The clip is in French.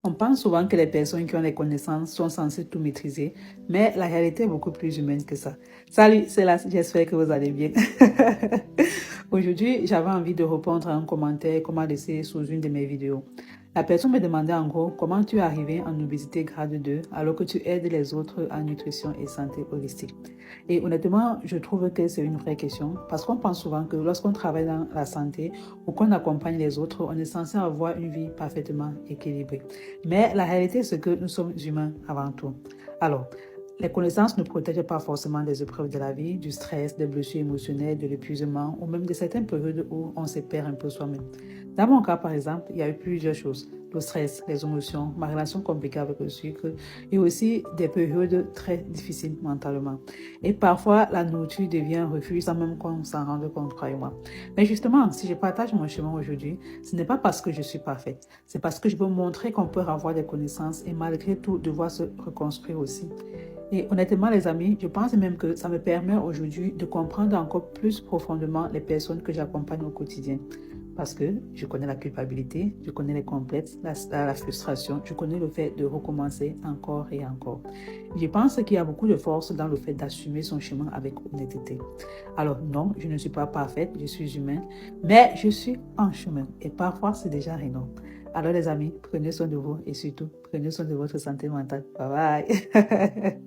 On pense souvent que les personnes qui ont des connaissances sont censées tout maîtriser, mais la réalité est beaucoup plus humaine que ça. Salut, c'est là, j'espère que vous allez bien. Aujourd'hui, j'avais envie de répondre à un commentaire qu'on m'a laissé sous une de mes vidéos. La personne me demandait en gros comment tu es arrivé en obésité grade 2 alors que tu aides les autres en nutrition et santé holistique. Et honnêtement, je trouve que c'est une vraie question parce qu'on pense souvent que lorsqu'on travaille dans la santé ou qu'on accompagne les autres, on est censé avoir une vie parfaitement équilibrée. Mais la réalité, c'est que nous sommes humains avant tout. Alors, les connaissances ne protègent pas forcément des épreuves de la vie, du stress, des blessures émotionnelles, de l'épuisement ou même de certaines périodes où on se perd un peu soi-même. Dans mon cas, par exemple, il y a eu plusieurs choses. Le stress, les émotions, ma relation compliquée avec le sucre et aussi des périodes très difficiles mentalement. Et parfois, la nourriture devient un refuge sans même qu'on s'en rende compte, croyez-moi. Mais justement, si je partage mon chemin aujourd'hui, ce n'est pas parce que je suis parfaite. C'est parce que je veux montrer qu'on peut avoir des connaissances et malgré tout devoir se reconstruire aussi. Et honnêtement, les amis, je pense même que ça me permet aujourd'hui de comprendre encore plus profondément les personnes que j'accompagne au quotidien. Parce que je connais la culpabilité, je connais les complexes, la frustration, je connais le fait de recommencer encore et encore. Je pense qu'il y a beaucoup de force dans le fait d'assumer son chemin avec honnêteté. Alors non, je ne suis pas parfaite, je suis humaine, mais je suis en chemin et parfois c'est déjà énorme. Alors les amis, prenez soin de vous et surtout, prenez soin de votre santé mentale. Bye bye.